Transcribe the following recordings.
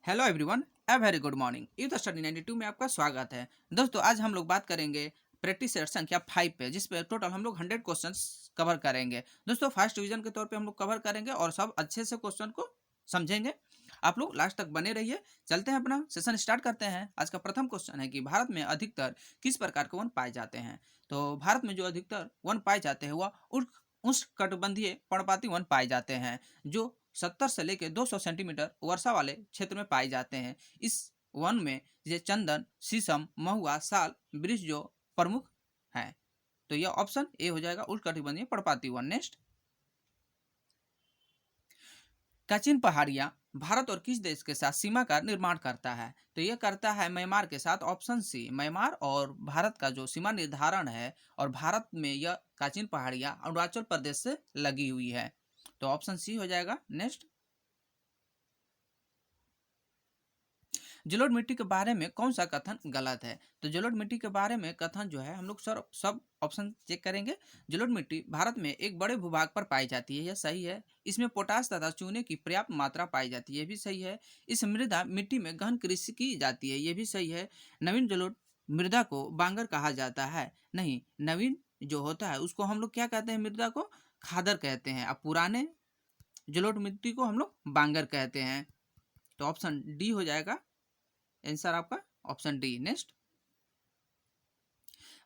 Hello everyone, a very good morning. Youth study 92 में आपका स्वागत है। दोस्तों, आज हम लोग बात करेंगे प्रैक्टिस सेट संख्या 5 पे, जिस पे टोटल हम लोग 100 क्वेश्चंस कवर करेंगे। दोस्तों, फर्स्ट डिवीजन के तौर पे हम लोग कवर करेंगे और सब अच्छे से क्वेश्चन को समझेंगे। आप लोग लास्ट तक बने रहिए। चलते हैं, अपना सेशन स्टार्ट करते हैं। आज का प्रथम क्वेश्चन है कि भारत में अधिकतर किस प्रकार के वन पाए जाते हैं। तो भारत में जो अधिकतर वन पाए जाते हैं वह उष्णकटिबंधीय पर्णपाती वन पाए जाते हैं, जो 70 से लेकर 200 सेंटीमीटर वर्षा वाले क्षेत्र में पाए जाते हैं। इस वन में ये चंदन, शीशम, महुआ, साल, वृक्ष जो प्रमुख हैं। तो यह ऑप्शन ए हो जाएगा, उष्णकटिबंधीय पर्णपाती वन। नेक्स्ट, काचिन पहाड़ियाँ भारत और किस देश के साथ सीमा का निर्माण करता है। तो यह करता है म्यांमार के साथ। ऑप्शन सी, म्यांमार और भारत का जो सीमा निर्धारण है, और भारत में यह काचिन पहाड़ियाँ अरुणाचल प्रदेश से लगी हुई है। तो ऑप्शन सी हो जाएगा। नेक्स्ट, जलोढ़ मिट्टी के बारे में कौन सा कथन गलत है। तो जलोढ़ मिट्टी के बारे में कथन जो है, हम लोग सब ऑप्शन चेक करेंगे। जलोढ़ मिट्टी भारत में एक बड़े भूभाग पर पाई जाती है, यह सही है। इसमें पोटास तथा चूने की पर्याप्त मात्रा पाई जाती है, यह भी सही है। इस मृदा मिट्टी में गहन कृषि की जाती है, यह भी सही है। नवीन जलोढ़ मृदा को बांगर कहा जाता है। नहीं, नवीन जो होता है उसको हम लोग क्या कहते हैं, मृदा को खादर कहते हैं। अब पुराने जलोढ़ मिट्टी को हम लोग बांगर कहते हैं। तो ऑप्शन डी हो जाएगा आंसर आपका, ऑप्शन डी। नेक्स्ट,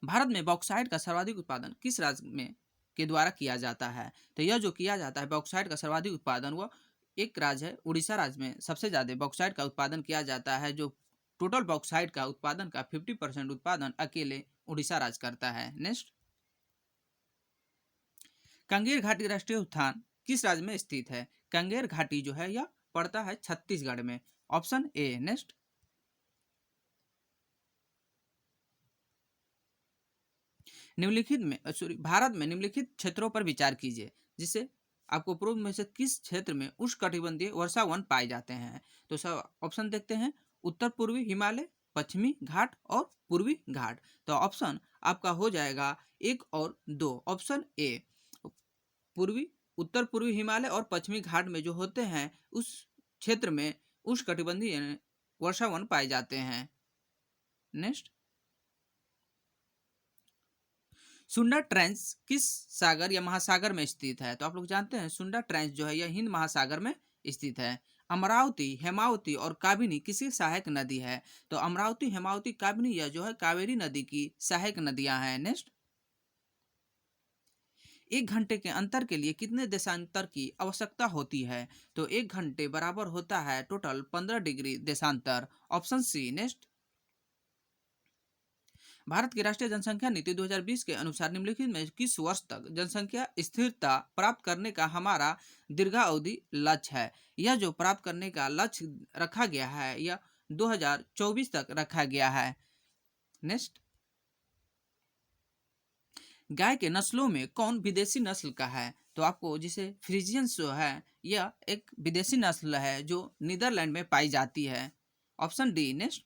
भारत में बॉक्साइट का सर्वाधिक उत्पादन किस राज्य में के द्वारा किया जाता है। तो यह जो किया जाता है बॉक्साइट का सर्वाधिक उत्पादन, वह एक राज्य है, उड़ीसा राज्य में सबसे ज्यादा बॉक्साइट का उत्पादन किया जाता है। जो टोटल बॉक्साइट का उत्पादन का 50% उत्पादन अकेले उड़ीसा राज्य करता है। नेक्स्ट, कंगेर घाटी राष्ट्रीय उद्यान किस राज्य में स्थित है। कंगेर घाटी जो है यह पड़ता है छत्तीसगढ़ में। Option A. नेक्स्ट, निम्नलिखित में सॉरी भारत में निम्नलिखित क्षेत्रों पर विचार कीजिए, जिससे आपको पूर्व में से किस क्षेत्र में उष्णकटिबंधीय वर्षा वन पाए जाते हैं। तो सब ऑप्शन देखते हैं। उत्तर पूर्वी हिमालय, पश्चिमी घाट और पूर्वी घाट। तो ऑप्शन आपका हो जाएगा एक और दो। ऑप्शन ए, पूर्वी उत्तर पूर्वी हिमालय और पश्चिमी घाट में जो होते हैं उस क्षेत्र में उष्णकटिबंधीय वर्षा वन पाए जाते हैं। नेक्स्ट, सुंडा ट्रेंच किस सागर या महासागर में स्थित है। तो आप लोग जानते हैं सुंडा ट्रेंच जो है यह हिंद महासागर में स्थित है। अमरावती, हेमावती और काबिनी किसी सहायक नदी है। तो अमरावती, हेमावती, काबिनी यह जो है कावेरी नदी की सहायक नदियां हैं। नेक्स्ट, एक घंटे के अंतर के लिए कितने देशांतर की आवश्यकता होती है। तो एक घंटे बराबर होता है टोटल 15 डिग्री देशांतर। Option C. नेक्स्ट, भारत की राष्ट्रीय जनसंख्या नीति 2020 के अनुसार निम्नलिखित में किस वर्ष तक जनसंख्या स्थिरता प्राप्त करने का हमारा दीर्घावधि लक्ष्य है। यह जो प्राप्त करने का लक्ष्य रखा गया है यह 2024 तक रखा गया है। नेक्स्ट, गाय के नस्लों में कौन विदेशी नस्ल का है। तो आपको जिसे फ्रीजियंस जो है यह एक विदेशी नस्ल है जो नीदरलैंड में पाई जाती है। Option D. नेक्स्ट,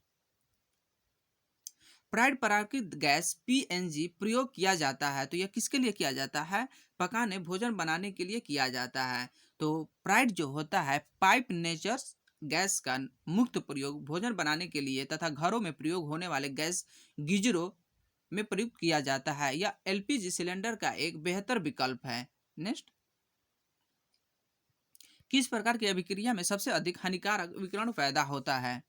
प्राइड प्राकृतिक गैस पीएनजी प्रयोग किया जाता है। तो यह किसके लिए किया जाता है, पकाने भोजन बनाने के लिए किया जाता है। तो प्राइड जो होता है पाइप नेचर्स गैस का मुक्त प्रयोग भोजन बनाने के लिए तथा घरों में प्रयोग होने वाले गैस गीजरों में प्रयुक्त किया जाता है। यह एलपीजी सिलेंडर का एक बेहतर विकल्प है। नेक्स्ट, किस प्रकार की अभिक्रिया में सबसे अधिक हानिकारक विकिरण पैदा होता है।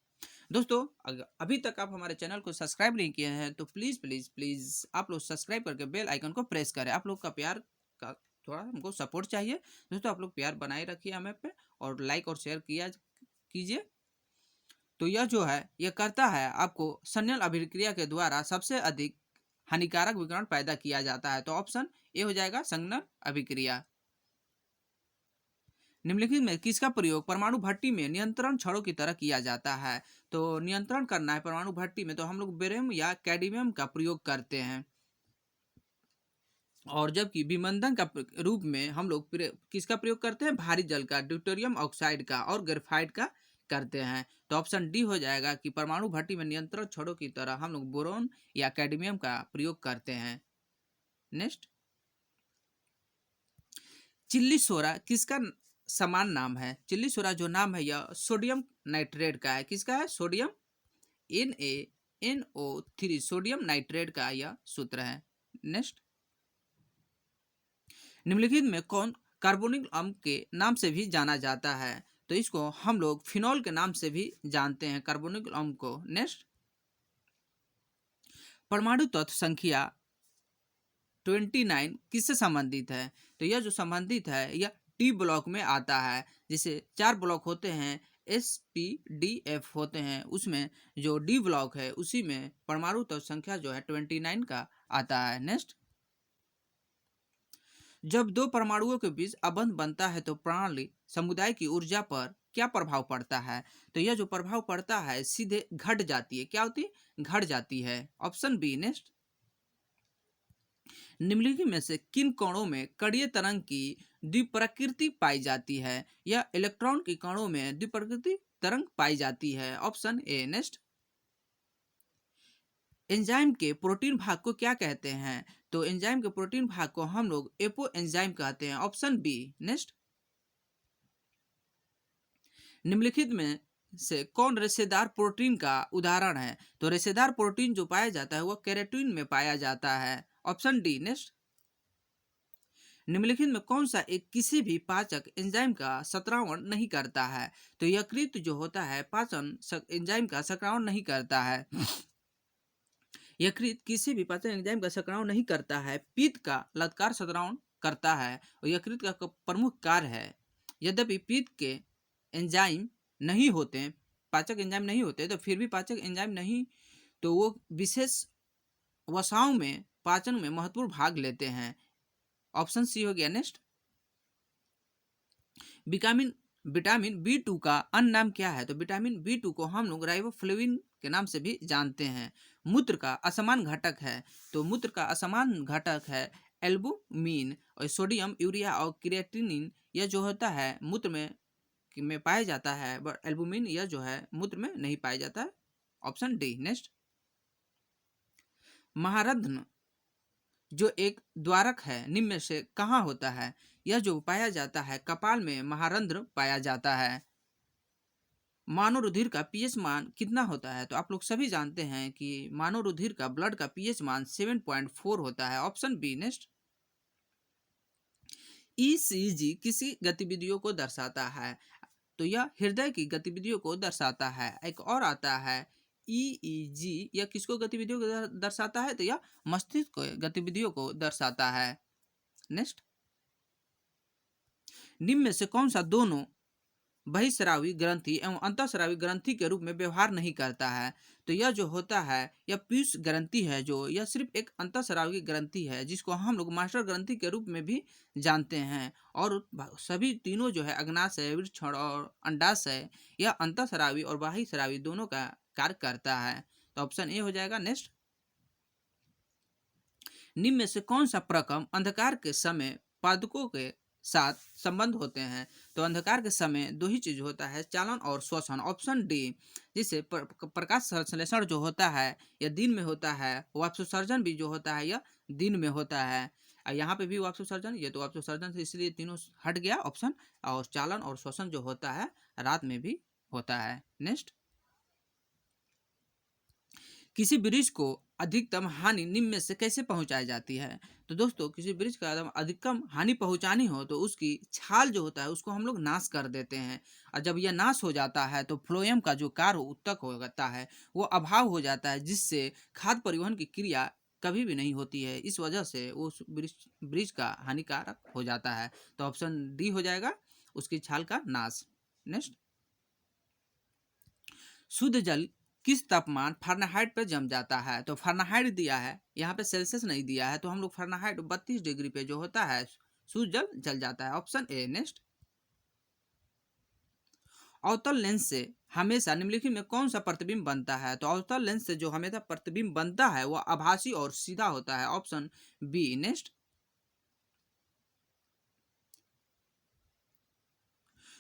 दोस्तों, अगर अभी तक आप हमारे चैनल को सब्सक्राइब नहीं किए हैं तो प्लीज़ प्लीज़ प्लीज़ आप लोग सब्सक्राइब करके बेल आइकन को प्रेस करें। आप लोग का प्यार का थोड़ा हमको सपोर्ट चाहिए। दोस्तों, आप लोग प्यार बनाए रखिए हमें पे, और लाइक और शेयर किया कीजिए। तो यह जो है यह करता है आपको संयल अभिक्रिया के द्वारा सबसे अधिक हानिकारक विकिरण पैदा किया जाता है। तो ऑप्शन ए हो जाएगा, संगनन अभिक्रिया। निम्नलिखित में किसका प्रयोग परमाणु भट्टी में नियंत्रण छड़ों की तरह किया जाता है। तो नियंत्रण करना है परमाणु भट्टी में तो हम लोग बेरियम या कैडमियम का प्रयोग करते हैं, और जबकि विमंदन का रूप में हम लोग किसका प्रयोग करते हैं, भारी जल का, ड्यूटेरियम ऑक्साइड का और ग्रेफाइट का करते हैं। तो ऑप्शन डी हो जाएगा कि परमाणु भट्टी में नियंत्रण छड़ों की तरह हम लोग बोरोन या कैडमियम का प्रयोग करते हैं। नेक्स्ट, चिल्ली सोरा किसका समान नाम है। चिल्ली सोडा जो नाम है यह सोडियम नाइट्रेट का है। किसका है? सोडियम NaNO3 सोडियम नाइट्रेट का यह सूत्र है। नेक्स्ट, निम्नलिखित में कौन कार्बोनिल अम्ल के नाम से भी जाना जाता है? तो इसको हम लोग फिनॉल के नाम से भी जानते हैं, कार्बोनिल अम्ल को। नेक्स्ट, परमाणु तत्व संख्या 29 किससे संबंधित है? तो यह जो संबंधित है यह टी ब्लॉक में आता है। जिसे 4 ब्लॉक होते हैं, SPDF होते हैं, उसमें जो डी ब्लॉक है उसी में परमाणु तत्व संख्या जो है 29 का आता है। नेक्स्ट, जब दो परमाणुओं के बीच अबंध बनता है तो प्रणाली समुदाय की ऊर्जा पर क्या प्रभाव पड़ता है? तो यह जो प्रभाव पड़ता है सीधे घट जाती है। क्या होती है? घट जाती है। Option B. नेक्स्ट, निम्नलिखित में से किन कणों में कणीय तरंग की द्विप्रकृति पाई जाती है? या इलेक्ट्रॉन के कणों में द्विप्रकृति तरंग पाई जाती है। Option A. नेक्स्ट, एंजाइम के प्रोटीन भाग को क्या कहते हैं? तो एंजाइम के प्रोटीन भाग को हम लोग एपो एंजाइम कहते हैं। Option B. नेक्स्ट, निम्नलिखित में से कौन रेशेदार प्रोटीन का उदाहरण है? तो रेशेदार प्रोटीन जो पाया जाता है वह केराटिन में पाया जाता है। Option D. नेक्स्ट, निम्नलिखित में कौन सा एक किसी भी पाचक एंजाइम का संश्लेषण नहीं करता है? तो यकृत जो होता है पाचन एंजाइम का संश्लेषण नहीं करता है। यकृत किसी भी पाचन एंजाइम का संश्लेषण नहीं करता है, पित्त का ललकार संश्लेषण करता है और यकृत का प्रमुख कार्य है। यद्यपि पित्त के एंजाइम नहीं होते, पाचक एंजाइम नहीं होते, तो फिर भी पाचक एंजाइम नहीं तो वो विशेष वसाओं में पाचन में महत्वपूर्ण भाग लेते हैं। ऑप्शन सी हो गया। नेक्स्ट, विटामिन विटामिन B2 का अन्य नाम क्या है? तो विटामिन B2 को हम लोग राइबोफ्लेविन के नाम से भी जानते हैं। मूत्र का असमान घटक है। तो मूत्र का असमान घटक है एल्बुमिन, और सोडियम, यूरिया और क्रिएटिनिन यह जो होता है मूत्र में पाया जाता है, बट एल्बुमिन यह जो है मूत्र में नहीं पाया जाता है। Option D. नेक्स्ट, महारत्न जो एक द्वारक है निम्न में से कहाँ होता है? यह जो पाया जाता है कपाल में महारंध्र पाया जाता है। मानव रुधिर का पीएच मान कितना होता है? तो आप लोग सभी जानते हैं कि मानव रुधिर का ब्लड का पीएच मान 7.4 होता है। Option B. नेक्स्ट, ECG किसी गतिविधियों को दर्शाता है? तो यह हृदय की गतिविधियों को दर्शाता है। एक और आता है EEG, यह किसको गतिविधियों को दर्शाता है? तो यह मस्तिष्क को गतिविधियों को दर्शाता है। नेक्स्ट, निम्न में से कौन सा दोनों बहिस्रावी ग्रंथि एवं अंतःस्रावी ग्रंथि के रूप में व्यवहार नहीं करता है? तो यह जो होता है यह पीयूष ग्रंथि है, जो यह सिर्फ एक अंतःस्रावी ग्रंथि है जिसको हम लोग मास्टर ग्रंथि के रूप में भी जानते हैं। और सभी तीनों जो है अग्नाशय, वृषण और अंडाशय यह अंतःस्रावी और बाह्यस्रावी दोनों का कार्य करता है। तो ऑप्शन ए हो जाएगा। नेक्स्ट, निम्न में से कौन सा प्रकम अंधकार के समय पादकों के साथ संबंध होते हैं? तो अंधकार के समय दो ही चीज होता है, चालन और श्वसन। Option D. जिससे प्रकाश संश्लेषण जो होता है यह दिन में होता है, वाष्पोत्सर्जन भी जो होता है यह दिन में होता है। यहाँ पे भी वाष्पोत्सर्जन, ये तो वाष्पोत्सर्जन से इसलिए तीनों हट गया ऑप्शन। और चालन और श्वसन जो होता है रात में भी होता है। नेक्स्ट, किसी ब्रिज को अधिकतम हानि निम्न में से कैसे पहुंचाई जाती है? तो दोस्तों किसी ब्रिज का अधिकतम हानि पहुंचानी हो तो उसकी छाल जो होता है उसको हम लोग नाश कर देते हैं। और जब यह नाश हो जाता है तो फ्लोएम का जो कार्य उत्तक होता है वो अभाव हो जाता है, जिससे खाद्य परिवहन की क्रिया कभी भी नहीं होती है। इस वजह से वो ब्रिज का हानिकारक हो जाता है। तो ऑप्शन डी हो जाएगा, उसकी छाल का नाश। नेक्स्ट, शुद्ध जल किस तापमान फ़ारेनहाइट पर जम जाता है? तो फ़ारेनहाइट दिया है, यहाँ पे सेल्सियस नहीं दिया है, तो हम लोग फ़ारेनहाइट 32 डिग्री पे जो होता है शुद्ध जल जल जाता है। Option A. नेक्स्ट, अवतल लेंस से हमेशा निम्नलिखित में कौन सा प्रतिबिंब बनता है? तो अवतल लेंस से जो हमेशा प्रतिबिंब बनता है वह आभासी और सीधा होता है। Option B. नेक्स्ट,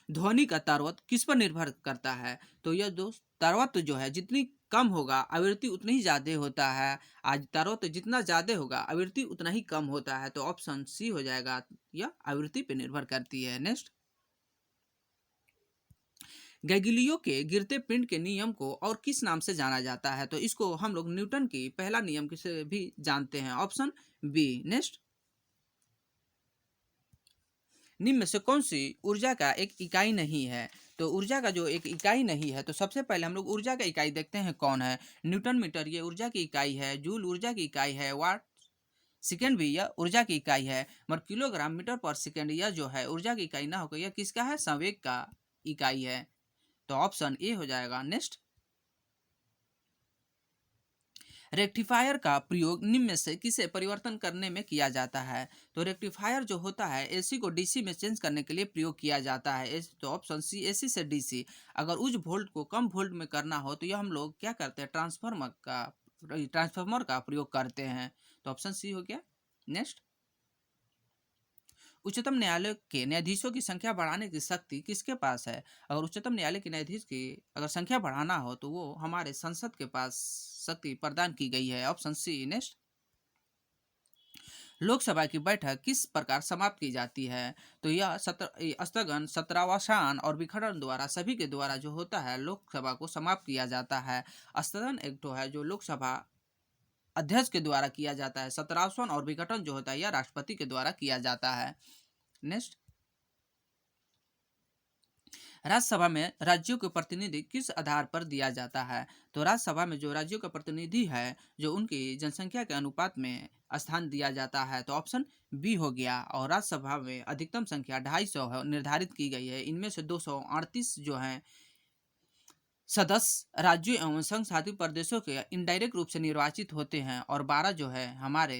ध्वनि का तरवत किस पर निर्भर करता है? तो यह दोस्त तरवत जो है जितनी कम होगा आवृत्ति उतनी ही ज्यादा होता है। आज तरवत जितना ज्यादा होगा आवृत्ति उतना ही कम होता है। तो ऑप्शन सी हो जाएगा, यह आवृत्ति पे निर्भर करती है। नेक्स्ट, गैलीलियो के गिरते पिंड के नियम को और किस नाम से जाना जाता है? तो इसको हम लोग न्यूटन की पहला नियम से भी जानते हैं। Option B. नेक्स्ट, निम्न में से कौन सी ऊर्जा का एक इकाई नहीं है? तो ऊर्जा का जो एक इकाई नहीं है, तो सबसे पहले हम लोग ऊर्जा का इकाई देखते हैं कौन है। न्यूटन मीटर ये ऊर्जा की इकाई है, जूल ऊर्जा की इकाई है, वाट सेकेंड भी यह ऊर्जा की इकाई है, मगर किलोग्राम मीटर पर सेकेंड यह जो है ऊर्जा की इकाई ना होकर यह किसका है? संवेग का इकाई है। तो ऑप्शन ए हो जाएगा। नेक्स्ट, रेक्टिफायर का प्रयोग निम्न में से किसे परिवर्तन करने में किया जाता है? तो रेक्टिफायर जो होता है एसी को डीसी में चेंज करने के लिए प्रयोग किया जाता है। तो ऑप्शन सी, एसी से डीसी। अगर उच्च वोल्ट को कम वोल्ट में करना हो तो यह हम लोग क्या करते हैं? ट्रांसफार्मर का प्रयोग करते हैं। तो ऑप्शन सी हो गया। नेक्स्ट, उच्चतम न्यायालय के न्यायाधीशों की संख्या बढ़ाने की शक्ति किसके पास है? अगर उच्चतम न्यायालय के न्यायाधीश की अगर संख्या बढ़ाना हो तो वो हमारे संसद के पास शक्ति प्रदान की गई है। Option C. नेक्स्ट, लोकसभा की बैठक किस प्रकार समाप्त की जाती है? तो यह स्थगन, सत्रावसान और विखंडन द्वारा सभी के द्वारा जो होता है लोकसभा को समाप्त किया जाता है। स्थगन एक तो है जो लोकसभा अध्यक्ष के द्वारा किया जाता है। सत्रावसान और विघटन जो होता है यह राष्ट्रपति के द्वारा किया जाता है। नेक्स्ट, राज्यसभा में राज्यों के प्रतिनिधि किस आधार पर दिया जाता है? तो राज्यसभा में जो राज्यों का प्रतिनिधि है जो उनकी जनसंख्या के अनुपात में स्थान दिया जाता है। तो ऑप्शन बी हो गया। और राज्यसभा में अधिकतम संख्या 250 निर्धारित की गई है। इनमें से 238 जो हैं सदस्य राज्यों एवं संघ शासित प्रदेशों के इनडायरेक्ट रूप से निर्वाचित होते हैं और 12 जो है हमारे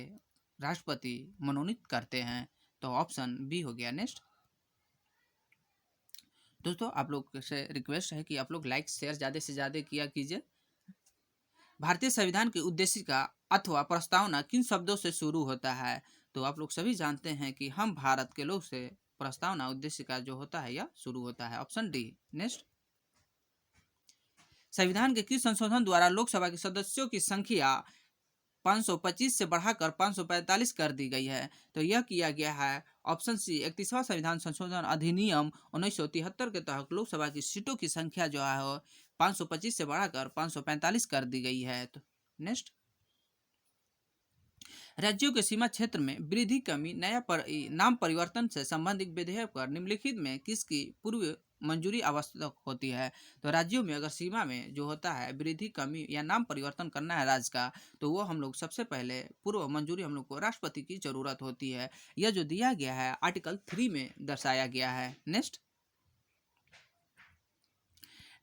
राष्ट्रपति मनोनीत करते हैं। तो ऑप्शन बी हो गया। नेक्स्ट, दोस्तों आप लोग से रिक्वेस्ट है कि आप लोग लाइक शेयर ज़्यादा से ज़्यादा किया कीजिए। भारतीय संविधान की उद्देशिका अथवा प्रस्तावना किन शब्दों से शुरू होता है? तो आप लोग सभी जानते हैं कि हम भारत के लोग से प्रस्तावना उद्देशिका जो होता है यह शुरू होता है। Option D. नेक्स्ट, संविधान के किस संशोधन द्वारा लोकसभा के सदस्यों की संख्या 525 से बढ़ाकर 545 कर दी गई है? तो यह किया गया है ऑप्शन सी, 31वां संविधान संशोधन अधिनियम 1973 के तहत लोकसभा की सीटों की संख्या जो है वो 525 से बढ़ाकर 545 कर दी गई है। तो नेक्स्ट, राज्यों के सीमा क्षेत्र में वृद्धि कमी नाम परिवर्तन से संबंधित विधेयक पर निम्नलिखित में किसकी पूर्व मंजूरी आवश्यक होती है? तो राज्यों में अगर सीमा में जो होता है वृद्धि कमी या नाम परिवर्तन करना है राज्य का, तो वो हम लोग सबसे पहले पूर्व मंजूरी हम लोग को राष्ट्रपति की जरूरत होती है। यह जो दिया गया है आर्टिकल 3 में दर्शाया गया है। नेक्स्ट,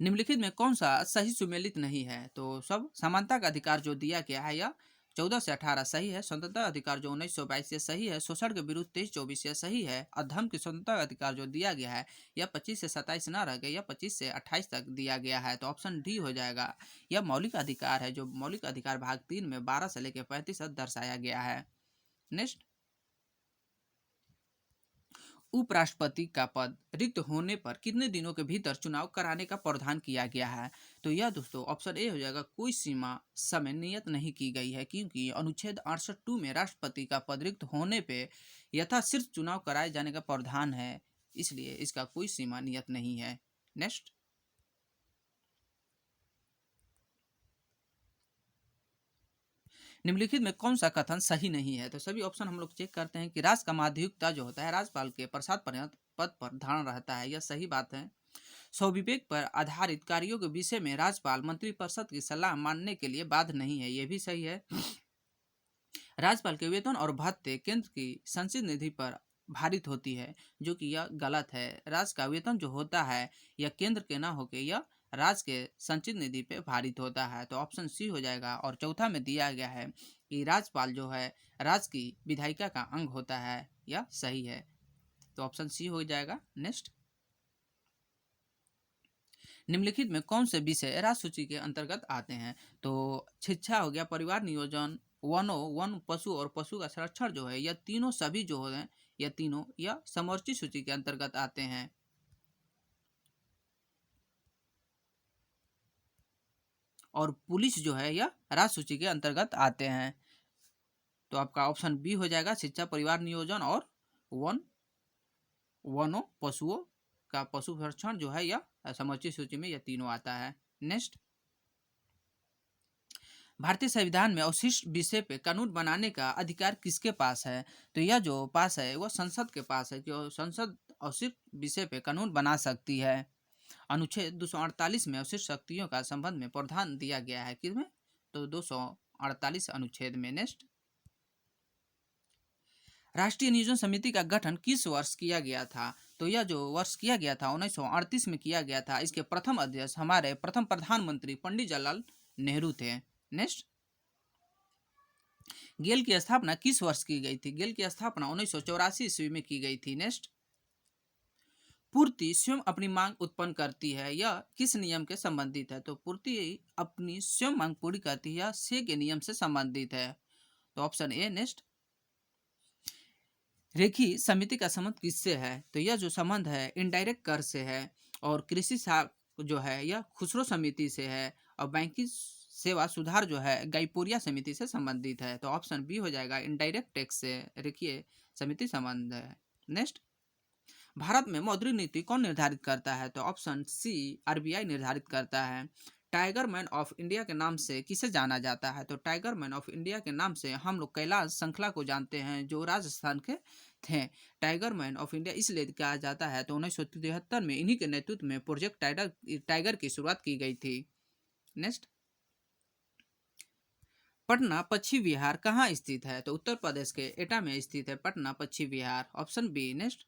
निम्नलिखित में कौन सा सही सुमेलित नहीं है? तो सब समानता का अधिकार जो दिया गया है यह 14 से 18 सही है। स्वतंत्रता अधिकार जो 1922 से सही है। शोषण के विरुद्ध 23-24 से सही है। अधर्म की स्वतंत्रता अधिकार जो दिया गया है यह 25 से 27 न रह गया, यह 25 से 28 तक दिया गया है। तो ऑप्शन डी हो जाएगा। यह मौलिक अधिकार है जो मौलिक अधिकार भाग 3 में 12 से लेकर 35 तक दर्शाया गया है। नेक्स्ट, उपराष्ट्रपति का पद रिक्त होने पर कितने दिनों के भीतर चुनाव कराने का प्रावधान किया गया है? तो यह दोस्तों ऑप्शन ए हो जाएगा। कोई सीमा समय नियत नहीं की गई है क्योंकि अनुच्छेद 68(2) में राष्ट्रपति का पद रिक्त होने पे यथाशीघ्र चुनाव कराए जाने का प्रावधान है, इसलिए इसका कोई सीमा नियत नहीं है। नेक्स्ट, निम्नलिखित में कौन सा कथन सही नहीं है? तो सभी ऑप्शन हम लोग चेक करते हैं कि राष्ट्र का माध्ययुक्ता जो होता है राज्यपाल के प्रसाद पर्यंत पद पर धारण रहता है, यह सही बात है। स्वविवेक पर आधारित कार्यों के विषय में राज्यपाल मंत्रिपरिषद की सलाह मानने के लिए बाध्य नहीं है, यह भी सही है। राज्यपाल के वेतन और भत्ते केंद्र की संचित निधि पर भारित होती है, जो कि यह गलत है। राज्य का वेतन जो होता है यह केंद्र के ना होकर यह राज्य के संचित निधि पे भारित होता है। तो ऑप्शन सी हो जाएगा। और चौथा में दिया गया है कि राज्यपाल जो है राज्य की विधायिका का अंग होता है, यह सही है। तो ऑप्शन सी हो जाएगा। नेक्स्ट, निम्नलिखित में कौन से विषय राज्य सूची के अंतर्गत आते हैं? तो शिक्षा हो गया, परिवार नियोजन, वन पशु और पशु का संरक्षण जो है यह तीनों सभी जो है यह तीनों यह समवर्ती सूची के अंतर्गत आते हैं। और पुलिस जो है यह राज्य सूची के अंतर्गत आते हैं। तो आपका ऑप्शन बी हो जाएगा। शिक्षा, परिवार नियोजन और वनों पशुओं का पशु संरक्षण जो है यह समूची सूची में यह तीनों आता है। नेक्स्ट, भारतीय संविधान में अवशिष्ट विषय पे कानून बनाने का अधिकार किसके पास है? तो यह जो पास है वह संसद के पास है, जो संसद अवशिष्ट विषय पे कानून बना सकती है। अनुच्छेद 248 में अवशिष्ट शक्तियों का संबंध में प्रावधान दिया गया है, किसमें? तो 248 अनुच्छेद में। नेक्स्ट, राष्ट्रीय नियोजन समिति का गठन किस वर्ष किया गया था? तो यह जो वर्ष किया गया था 1938 में किया गया था। इसके प्रथम अध्यक्ष हमारे प्रथम प्रधानमंत्री पंडित जवाहरलाल नेहरू थे। नेक्स्ट, गेल की स्थापना किस वर्ष की गई थी? गेल की स्थापना 1984 ईस्वी में की गई थी। नेक्स्ट, पूर्ति स्वयं अपनी मांग उत्पन्न करती है, यह किस नियम के संबंधित है? तो पूर्ति अपनी स्वयं मांग पूरी करती है, यह से के नियम से संबंधित है। तो ऑप्शन ए। नेक्स्ट, रेखी समिति का संबंध किससे है? तो यह जो संबंध है इनडायरेक्ट कर से है, और कृषि साख जो है यह खुसरो समिति से है, और बैंकिंग सेवा सुधार जो है गाइपोरिया समिति से संबंधित है। तो ऑप्शन बी हो जाएगा, इनडायरेक्ट टैक्स से रेखीय समिति संबंध है। नेक्स्ट, भारत में मौद्रिक नीति कौन निर्धारित करता है? तो ऑप्शन सी, आरबीआई निर्धारित करता है। टाइगर मैन ऑफ इंडिया के नाम से किसे जाना जाता है? तो टाइगर मैन ऑफ इंडिया के नाम से हम लोग कैलाश श्रृंखला को जानते हैं, जो राजस्थान के थे। टाइगर मैन ऑफ इंडिया इसलिए कहा जाता है तो 1973 में इन्हीं के नेतृत्व में प्रोजेक्ट टाइगर की शुरुआत की गई थी। नेक्स्ट, पटना पश्चिम विहार कहाँ स्थित है? तो उत्तर प्रदेश के एटा में स्थित है पटना पश्चिम विहार। Option B. नेक्स्ट,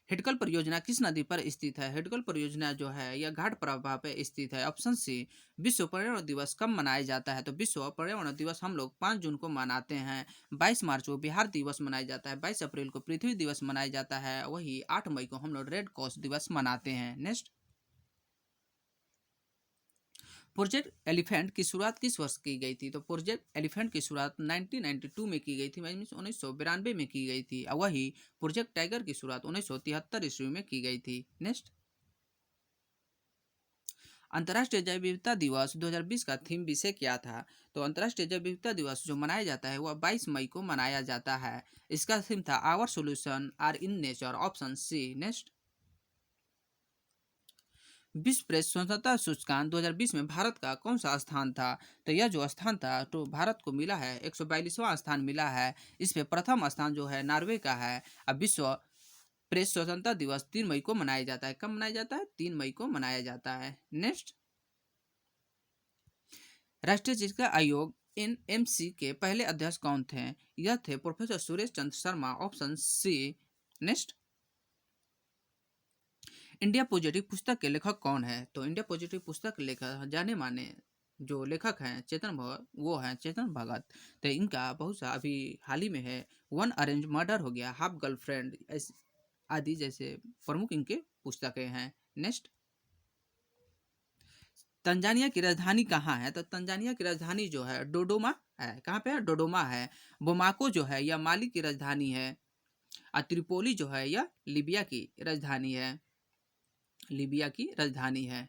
हिडकल परियोजना किस नदी पर स्थित है? हिडकल परियोजना जो है यह घाट प्रवाह पे स्थित है। Option C. विश्व पर्यावरण दिवस कब मनाया जाता है? तो विश्व पर्यावरण दिवस हम लोग 5 जून को मनाते हैं। 22 मार्च को बिहार दिवस मनाया जाता है। 22 अप्रैल को पृथ्वी दिवस मनाया जाता है। वही 8 मई को हम लोग रेड क्रॉस दिवस मनाते हैं। नेक्स्ट, प्रोजेक्ट एलिफेंट की शुरुआत किस वर्ष की गई थी? तो प्रोजेक्ट एलिफेंट की शुरुआत 1992 में की गई थी, 1992 में की गई थी। और वही प्रोजेक्ट टाइगर की शुरुआत 1973 ईस्वी में की गई थी। नेक्स्ट, अंतर्राष्ट्रीय जैव विविधता दिवस 2020 का थीम विषय क्या था? तो अंतर्राष्ट्रीय जैव विविधता दिवस जो मनाया जाता है वह 22 मई को मनाया जाता है। इसका थीम था our solution are in nature. Option C. Next, विश्व प्रेस स्वतंत्रता सूचकांक 2020 में भारत का कौन सा स्थान था? तो यह जो स्थान था तो भारत को मिला है 142वां स्थान मिला है। इस पे प्रथम स्थान जो है नॉर्वे का है। अब विश्व प्रेस स्वतंत्रता दिवस 3 मई को मनाया जाता है। कब मनाया जाता है? 3 मई को मनाया जाता है। नेक्स्ट, राष्ट्रीय चिकित्सा आयोग एनएमसी के पहले अध्यक्ष कौन थे? यह थे professor Suresh Chandra Sharma. Option C. Next, India positive पुस्तक के लेखक कौन है? तो इंडिया पॉजिटिव पुस्तक के लेखक जाने माने जो लेखक हैं चेतन भगत, वो हैं चेतन भगत। तो इनका बहुत सा अभी हाल ही में है वन अरेंज मर्डर हो गया, हाफ गर्लफ्रेंड आदि जैसे प्रमुख इनके पुस्तकें हैं। नेक्स्ट, तंजानिया की राजधानी कहाँ है? तो तंजानिया की राजधानी जो है डोडोमा है। कहाँ पे है? डोडोमा है। बोमाको जो है यह माली की राजधानी है। और त्रिपोली जो है यह लीबिया की राजधानी है। लीबिया की राजधानी है।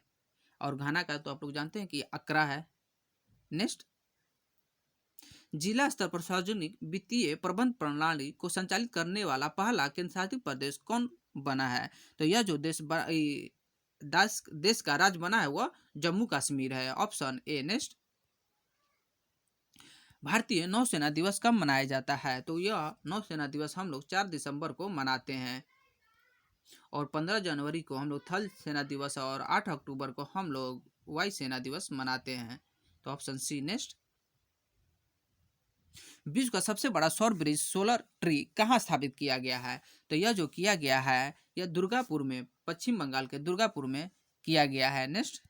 और घाना का तो आप लोग जानते हैं कि अक्रा है। नेक्स्ट, जिला स्तर पर सार्वजनिक वित्तीय प्रबंध प्रणाली को संचालित करने वाला पहला केंद्रशासित प्रदेश कौन बना है? तो यह जो देश का राज्य बना है वह जम्मू कश्मीर है। Option A. नेक्स्ट, भारतीय नौसेना दिवस कब मनाया जाता है? तो यह नौसेना दिवस हम लोग 4 दिसंबर को मनाते हैं। और 15 जनवरी को हम लोग थल सेना दिवस, और 8 अक्टूबर को हम लोग वायु सेना दिवस मनाते हैं। तो ऑप्शन सी। नेक्स्ट, विश्व का सबसे बड़ा सौर ब्रिज सोलर ट्री कहाँ स्थापित किया गया है? तो यह जो किया गया है यह दुर्गापुर में, पश्चिम बंगाल के दुर्गापुर में किया गया है। नेक्स्ट,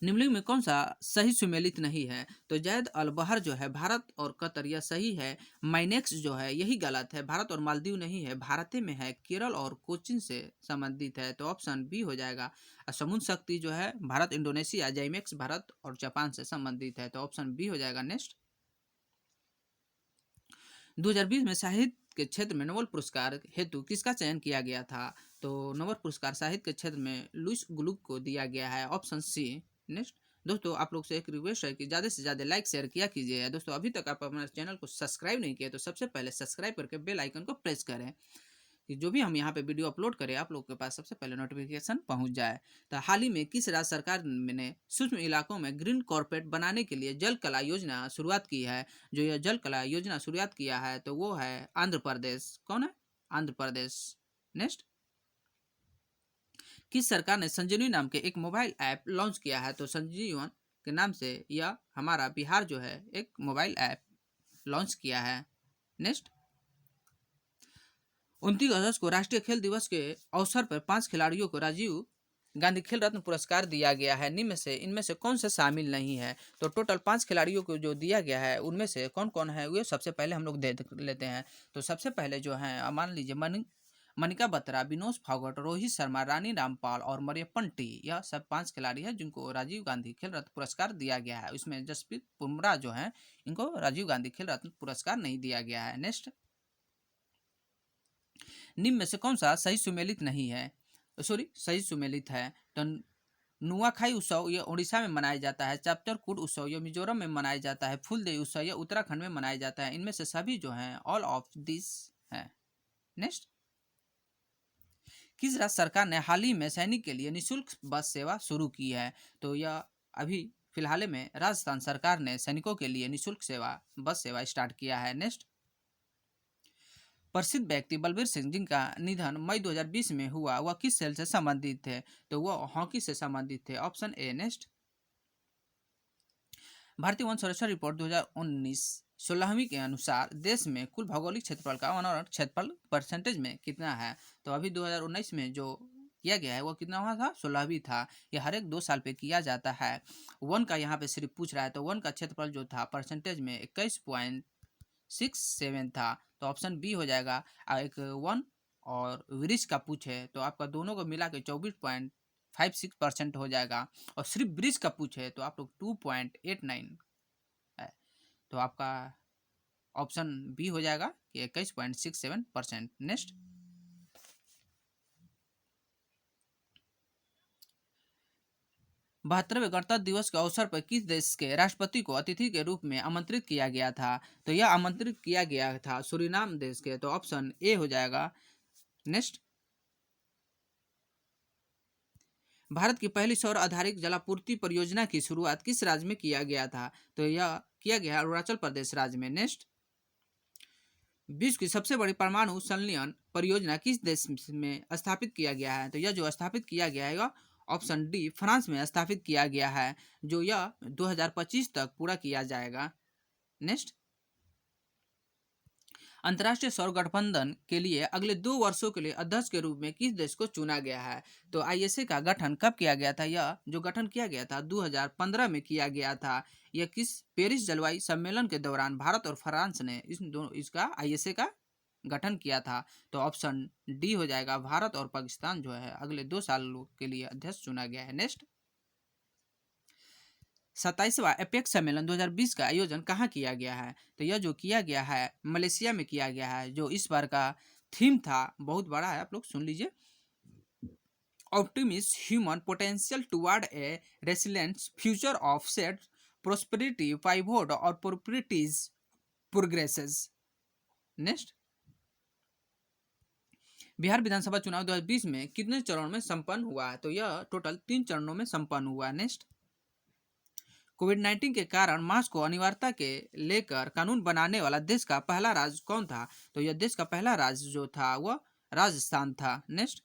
निम्नलिखित में कौन सा सही सुमेलित नहीं है? तो जैद अल बहर जो है भारत और कतर यह सही है। माइनेक्स जो है यही गलत है, भारत और मालदीव नहीं है, भारत में है, केरल और कोचिन से संबंधित है। तो ऑप्शन बी हो जाएगा। समुद्र शक्ति जो है भारत इंडोनेशिया, जाइमेक्स भारत और जापान से संबंधित है। तो ऑप्शन बी हो जाएगा। नेक्स्ट, 2020 में साहित्य के क्षेत्र में नोबेल पुरस्कार हेतु किसका चयन किया गया था? तो नोबेल पुरस्कार साहित्य के क्षेत्र में लुईस ग्लुक को दिया गया है। Option C. नेक्स्ट, दोस्तों आप लोग से एक रिक्वेस्ट है कि ज़्यादा से ज़्यादा लाइक शेयर किया कीजिए। दोस्तों अभी तक आप हमारे चैनल को सब्सक्राइब नहीं किया तो सबसे पहले सब्सक्राइब करके बेल आइकन को प्रेस करें। कि जो भी हम यहाँ पे वीडियो अपलोड करें आप लोग के पास सबसे पहले नोटिफिकेशन पहुँच जाए। तो हाल ही में किस राज्य सरकार ने सूक्ष्म इलाकों में ग्रीन कॉर्पोरेट बनाने के लिए जल कला योजना शुरुआत की है? जो यह जल कला योजना शुरुआत किया है तो वो है आंध्र प्रदेश। कौन है? आंध्र प्रदेश। नेक्स्ट, किस सरकार ने संजीवनी नाम के एक मोबाइल ऐप लॉन्च किया है? तो संजीवन के नाम से यह हमारा बिहार जो है एक मोबाइल ऐप लॉन्च किया है। नेक्स्ट, 29 अगस्त को राष्ट्रीय खेल दिवस के अवसर पर 5 खिलाड़ियों को राजीव गांधी खेल रत्न पुरस्कार दिया गया है। इनमें से कौन से शामिल नहीं है? तो टोटल 5 खिलाड़ियों को जो दिया गया है उनमें से कौन कौन है वो सबसे पहले हम लोग देख लेते हैं। तो सबसे पहले जो है मान लीजिए मनिका बत्रा, विनोद फोगाट, रोहित शर्मा, रानी रामपाल और मरियप्पन टी, यह सब 5 खिलाड़ी हैं जिनको राजीव गांधी खेल रत्न पुरस्कार दिया गया है। इसमें जसप्रीत बुमराह जो है इनको राजीव गांधी खेल रत्न पुरस्कार नहीं दिया गया है। नेक्स्ट, निम्न में से कौन सा सही सुमेलित नहीं है? सही सुमेलित है। तो नुआखाई उत्सव यह उड़ीसा में मनाया जाता है। चाप्चरकूट उत्सव यह मिजोरम में मनाया जाता है। फूलदेई उत्सव यह उत्तराखंड में मनाया जाता है। इनमें से सभी जो हैं ऑल ऑफ दिस है। नेक्स्ट, किस राज्य सरकार ने हाल ही में सैनिक के लिए निःशुल्क बस सेवा शुरू की है? तो यह अभी फिलहाल में राजस्थान सरकार ने सैनिकों के लिए निःशुल्क बस सेवा स्टार्ट किया है। नेक्स्ट, प्रसिद्ध व्यक्ति बलबीर सिंह जिनका निधन मई 2020 में हुआ वह किस खेल से संबंधित थे? तो वह हॉकी से संबंधित थे। Option A. नेक्स्ट, भारतीय वन संरक्षण रिपोर्ट 2019 16वीं के अनुसार देश में कुल भौगोलिक क्षेत्रफल का वनावरण क्षेत्रफल परसेंटेज में कितना है? तो अभी 2019 में जो किया गया है वो कितना हुआ था? 16वीं था। यह हर एक 2 साल पे किया जाता है। वन का यहाँ पे सिर्फ पूछ रहा है तो वन का क्षेत्रफल जो था परसेंटेज में 21.67 था। तो ऑप्शन बी हो जाएगा। एक वन और वृक्ष का पूछे तो आपका दोनों को मिला के 24.56% हो जाएगा। और सिर्फ वृक्ष का पूछे तो आप लोग 2.89 है। तो आपका ऑप्शन बी हो जाएगा कि 21.67%। नेक्स्ट, बहत्तरवें गणतंत्र दिवस के अवसर पर किस देश के राष्ट्रपति को अतिथि के रूप में आमंत्रित किया गया था? तो यह आमंत्रित किया गया था सूरीनाम देश के। तो ऑप्शन ए हो जाएगा। नेक्स्ट, भारत की पहली सौर आधारित जलापूर्ति परियोजना की शुरुआत किस राज्य में किया गया था? तो यह किया गया अरुणाचल प्रदेश राज्य में। नेक्स्ट, विश्व की सबसे बड़ी परमाणु संलयन परियोजना किस देश में स्थापित किया गया है? तो यह जो स्थापित किया गया है ऑप्शन डी फ्रांस में स्थापित किया गया है, जो यह 2025 तक पूरा किया जाएगा। नेक्स्ट, अंतर्राष्ट्रीय सौर गठबंधन के लिए अगले 2 वर्षों के लिए अध्यक्ष के रूप में किस देश को चुना गया है? तो आईएसए का गठन कब किया गया था? यह जो गठन किया गया था 2015 में किया गया था। यह किस पेरिस जलवायु सम्मेलन के दौरान भारत और फ्रांस ने इसका आईएसए का गठन किया था। तो ऑप्शन डी हो जाएगा। भारत और पाकिस्तान जो है अगले 2 सालों के लिए अध्यक्ष चुना गया है। नेक्स्ट, 27वां एपेक्स सम्मेलन 2020 का आयोजन कहाँ किया गया है? तो यह जो किया गया है मलेशिया में किया गया है। जो इस बार का थीम था बहुत बड़ा है, आप लोग सुन लीजिए। Optimist human potential toward A resilient future of set prosperity pivot और प्रोपर्टीज प्रोग्रेसेस। नेक्स्ट, बिहार विधानसभा चुनाव 2020 में कितने चरणों में संपन्न हुआ? तो यह टोटल 3 चरणों में संपन्न हुआ। नेक्स्ट, कोविड-19 के कारण मास्क को अनिवार्यता के लेकर कानून बनाने वाला देश का पहला राज्य कौन था? तो यह देश का पहला राज्य जो था वह राजस्थान था। नेक्स्ट,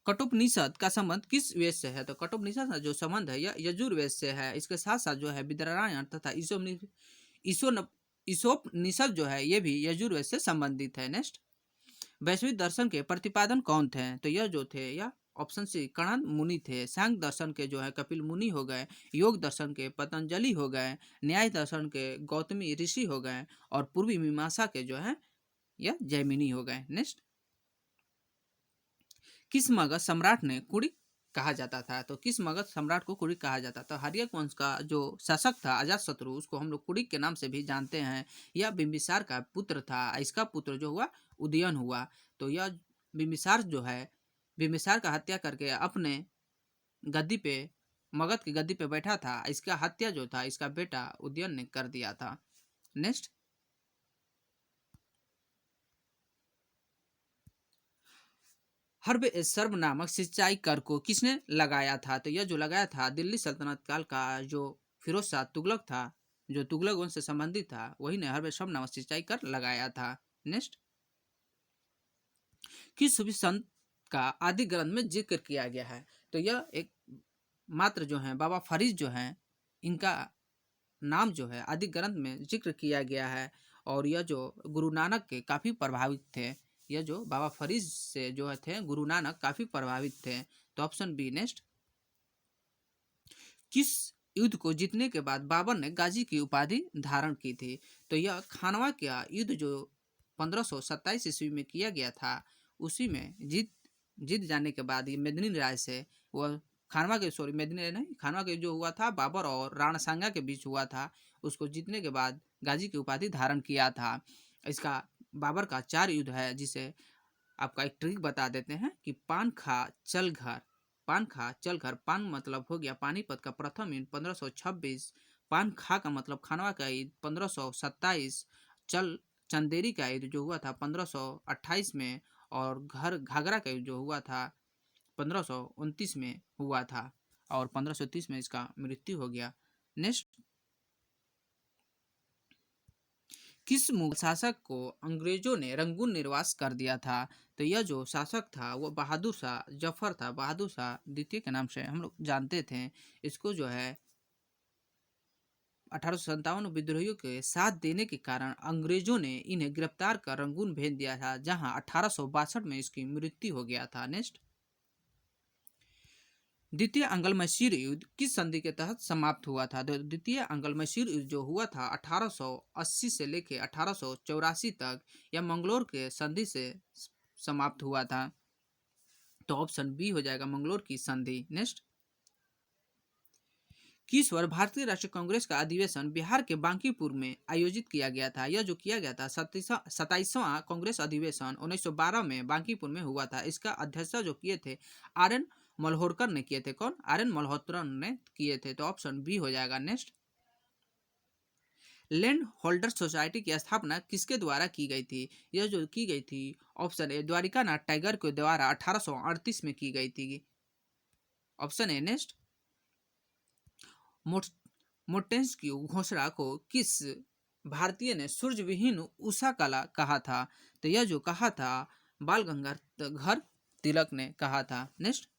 कठोपनिषद का संबंध किस वेद से है? तो कठोपनिषद का जो संबंध है यह यजुर्वेद से है। इसके साथ साथ जो है विद्यारायण तथा ईशोपनिषद जो है ये भी यजुर्वेद से संबंधित है। नेक्स्ट, वैश्विक दर्शन के प्रतिपादन कौन थे? तो यह जो थे यह ऑप्शन सी कणाद मुनि थे। सांख्य दर्शन के जो है कपिल मुनि हो गए, योग दर्शन के पतंजलि हो गए, न्याय दर्शन के गौतमी ऋषि हो गए और पूर्वी मीमांसा के जो है यह जैमिनी हो गए। नेक्स्ट, किस मगध सम्राट ने कुड़ी कहा जाता था? तो किस मगध सम्राट को कुड़ी कहा जाता था? हर्यक वंश का जो शासक था अजातशत्रु, उसको हम लोग कुड़ी के नाम से भी जानते हैं। यह बिंबिसार का पुत्र था। इसका पुत्र जो हुआ उदयन हुआ। तो यह बिंबिसार जो है बिंबिसार का हत्या करके अपने गद्दी पे मगध की गद्दी पे बैठा था। इसका हत्या जो था इसका बेटा उदयन ने कर दिया था। नेक्स्ट, हर्ब ए सर्ब नामक सिंचाई कर को किसने लगाया था? तो यह जो लगाया था दिल्ली सल्तनत काल का जो फिरोज शाह तुगलक था, जो तुगलक वंश से संबंधित था, वही ने हर्ब ए सर्ब नामक सिंचाई कर लगाया था। नेक्स्ट, किस सूफी संत का आदि ग्रंथ में जिक्र किया गया है? तो यह एक मात्र जो है बाबा फरीद जो है, इनका नाम जो है आदि ग्रंथ में जिक्र किया गया है। और यह जो गुरु नानक के काफ़ी प्रभावित थे, यह जो बाबा फरीद से जो है थे गुरु नानक काफ़ी प्रभावित थे। तो ऑप्शन बी। नेक्स्ट, किस युद्ध को जीतने के बाद बाबर ने गाजी की उपाधि धारण की थी? तो यह खानवा का युद्ध जो 1527 ईस्वी में किया गया था, उसी में जीत जीत जाने के बाद ये मेदिनी राय से वह खानवा के, सॉरी मेदिनी राय नहीं, खानवा के जो हुआ था बाबर और राणा सांगा के बीच हुआ था, उसको जीतने के बाद गाजी की उपाधि धारण किया था। इसका बाबर का 4 युद्ध है, जिसे आपका एक ट्रिक बता देते हैं कि पान खा चल घर। पान खा चल घर, पान मतलब हो गया पानीपत का प्रथम युद्ध 1526, पान खा का मतलब खानवा का युद्ध 1527, चल चंदेरी का युद्ध जो हुआ था 1528 में, और घर घाघरा का युद्ध जो हुआ था 1529 में हुआ था, और 1530 में इसका मृत्यु हो गया। नेक्स्ट, किस मुगल शासक को अंग्रेजों ने रंगून निर्वास कर दिया था? तो यह जो शासक था वो बहादुर शाह जफर था, बहादुर शाह द्वितीय के नाम से हम लोग जानते थे। इसको जो है 1857 विद्रोहियों के साथ देने के कारण अंग्रेजों ने इन्हें गिरफ्तार कर रंगून भेज दिया था, जहां 1862 में इसकी मृत्यु हो गया था। नेक्स्ट, द्वितीय अंगल मैसूर युद्ध किस संधि के तहत समाप्त हुआ था? तो द्वितीय अंगल मैसूर युद्ध जो हुआ था 1880 से लेके 1884 तक, यह मंगलोर के संधि से समाप्त हुआ था। तो ऑप्शन बी हो जाएगा, मंगलोर की संधि। नेक्स्ट, किस वर्ष भारतीय राष्ट्रीय कांग्रेस का अधिवेशन बिहार के बांकीपुर में आयोजित किया गया था? यह जो किया गया था 27वां कांग्रेस अधिवेशन 1912 में बांकीपुर में हुआ था। इसका अध्यक्षता जो किए थे आर एन मल्होत्रा ने किए थे। कौन? आर एन मल्होत्रा ने किए थे। तो ऑप्शन बी हो जाएगा। नेक्स्ट, लैंड होल्डर सोसाइटी की स्थापना किसके द्वारा की गई थी? यह जो की गई थी ऑप्शन ए द्वारिका नाथ टैगोर के द्वारा 1838 में की गई थी। Option A. नेक्स्ट, मोटेस्क्यू घोषणा को किस भारतीय ने सूर्यविहीन उषा कला कहा था? तो यह जो कहा था बाल गंगाधर तिलक ने कहा था। नेक्स्ट,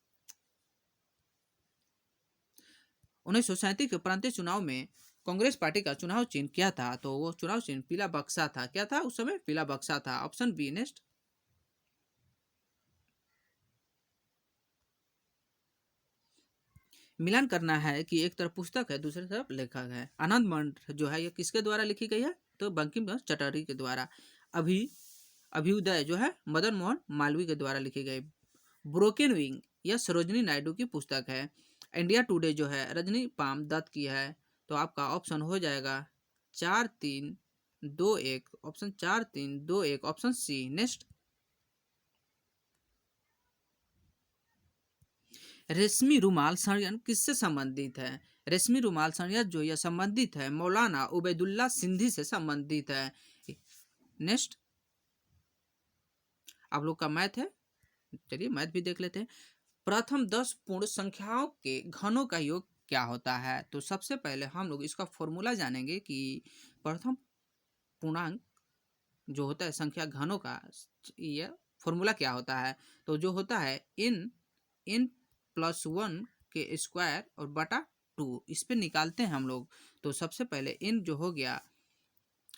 1937 के प्रांतीय चुनाव में कांग्रेस पार्टी का चुनाव चिन्ह क्या था? तो वो चुनाव चिन्ह पीला बक्सा था। क्या था उस समय? पीला बक्सा था। Option B. नेक्स्ट, मिलान करना है कि एक तरफ पुस्तक है, दूसरी तरफ लेखक है। आनंद मंत्र जो है ये किसके द्वारा लिखी गई है? तो बंकिम चंद्र चटर्जी के द्वारा। अभी अभ्युदय जो है मदन मोहन मालवीय के द्वारा लिखी गई। ब्रोकन विंग यह सरोजनी नायडू की पुस्तक है। इंडिया टुडे जो है रजनी पाम दत्त की है। तो आपका ऑप्शन हो जाएगा 4-3-2-1, ऑप्शन 4-3-2-1, ऑप्शन सी। नेक्स्ट, रेशमी रुमाल षडयंत्र किससे संबंधित है? रेशमी रुमाल षडयंत्र जो यह संबंधित है मौलाना उबैदुल्ला सिंधी से संबंधित है। नेक्स्ट, आप लोग का मैथ है, चलिए मैथ भी देख लेते हैं। प्रथम 10 पूर्ण संख्याओं के घनों का योग क्या होता है? तो सबसे पहले हम लोग इसका फॉर्मूला जानेंगे कि प्रथम पूर्णांक जो होता है संख्या घनों का, यह फॉर्मूला क्या होता है? तो जो होता है इन +1 के स्क्वायर और बटा 2, इस पे निकालते हैं हम लोग। तो सबसे पहले इन जो हो गया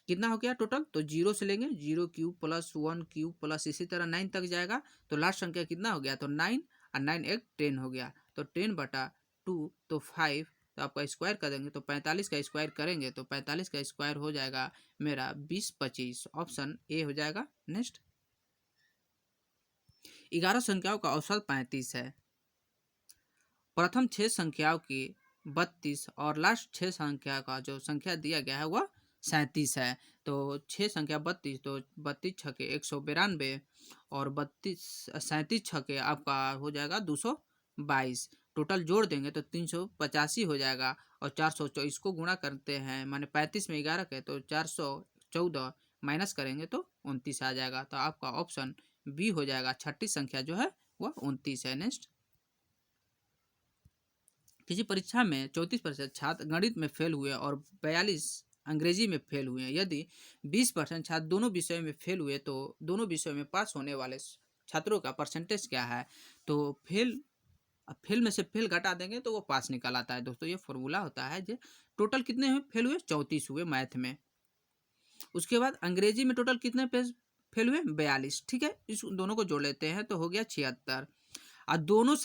कितना हो गया टोटल? तो 0 से लेंगे, 0 क्यूब प्लस 1 क्यूब प्लस इसी तरह 9 तक जाएगा। तो लास्ट संख्या कितना हो गया? तो 9 और 9 एक 10 हो गया। तो 10/2 तो 5, तो आपका स्क्वायर कर देंगे तो 45 का स्क्वायर करेंगे तो 45 का स्क्वायर हो जाएगा मेरा 20-25। ऑप्शन ए हो जाएगा। नेक्स्ट, 11 संख्याओं का औसत 35 है। प्रथम 6 संख्याओं की 32 और लास्ट 6 संख्या का जो संख्या दिया गया है वह 37 है। तो 6 संख्या 32, तो 32 छके 192 और 37 छके आपका हो जाएगा 222। टोटल जोड़ देंगे तो 385 हो जाएगा। और 424 को गुणा करते हैं, माने 35 में 11 के तो 414 माइनस करेंगे तो 29 आ जाएगा। तो आपका ऑप्शन बी हो जाएगा, छठी संख्या जो है वह 29 है। नेक्स्ट, किसी परीक्षा में 34% छात्र गणित में फेल हुए और 42 अंग्रेजी में फेल हुए। यदि 20% छात्र दोनों विषयों में फेल हुए तो दोनों विषयों में पास होने वाले छात्रों का परसेंटेज क्या है? तो फेल में से फेल घटा देंगे तो वो पास निकल आता है। दोस्तों ये फॉर्मूला होता है जो टोटल कितने हुए फेल हुए? 34 हुए मैथ में। उसके बाद अंग्रेजी में टोटल कितने पेज फेल हुए? 42। ठीक है, इस दोनों को जोड़ लेते हैं तो हो गया 76। और दोनों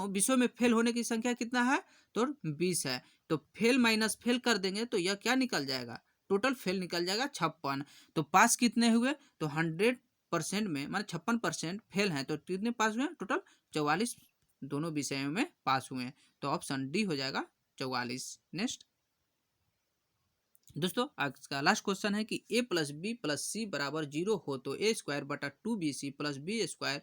विषयों में फेल होने की संख्या कितना है? तो 20 है। तो फेल माइनस फेल कर देंगे तो यह क्या निकल जाएगा? टोटल फेल निकल जाएगा 56। तो पास कितने हुए? तो 100% में माने 56% फेल हैं तो कितने पास हुए? टोटल 44 दोनों विषयों में पास हुए। तो ऑप्शन डी हो जाएगा 44। नेक्स्ट, दोस्तों आज का लास्ट क्वेश्चन है कि a प्लस बी प्लस सी बराबर 0 हो तो a स्क्वायर बटा 2bc प्लस बी स्क्वायर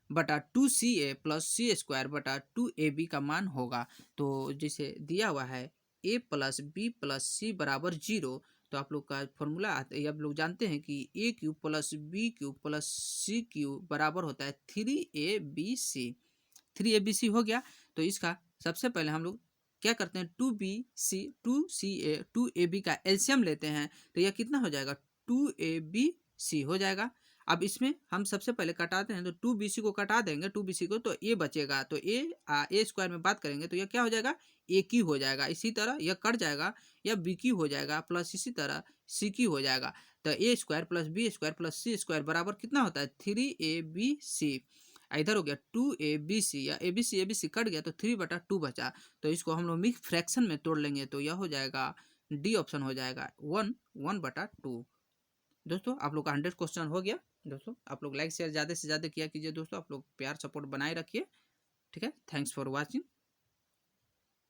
बटा 2ca प्लस सी स्क्वायर बटा 2ab का मान होगा। तो जैसे दिया हुआ है a प्लस बी प्लस सी बराबर 0, तो आप लोग का फॉर्मूला आप लोग जानते हैं कि a cube plus b cube plus c cube बराबर होता है 3abc। 3abc हो गया। तो इसका सबसे पहले हम लोग क्या करते हैं? 2ab का एलसीएम लेते हैं तो यह कितना हो जाएगा? 2abc हो जाएगा। अब इसमें हम सबसे पहले कटाते हैं तो 2bc को कटा देंगे 2bc को तो a बचेगा। तो a स्क्वायर में बात करेंगे तो यह क्या हो जाएगा? a क्यू हो जाएगा। इसी तरह यह कट जाएगा, यह b क्यू हो जाएगा प्लस इसी तरह c क्यू हो जाएगा। तो a square plus b square plus c square बराबर कितना होता है? 3abc। इधर हो गया 2abc या abc कट गया तो 3/2 बचा। तो इसको हम लोग मिक्स फ्रैक्शन में तोड़ लेंगे तो यह हो जाएगा डी ऑप्शन हो जाएगा 1/2। दोस्तों आप लोग का 100 क्वेश्चन हो गया। दोस्तों आप लोग लाइक शेयर ज़्यादा से ज़्यादा किया कीजिए। दोस्तों आप लोग प्यार सपोर्ट बनाए रखिए। ठीक है, थैंक्स फॉर वॉचिंग।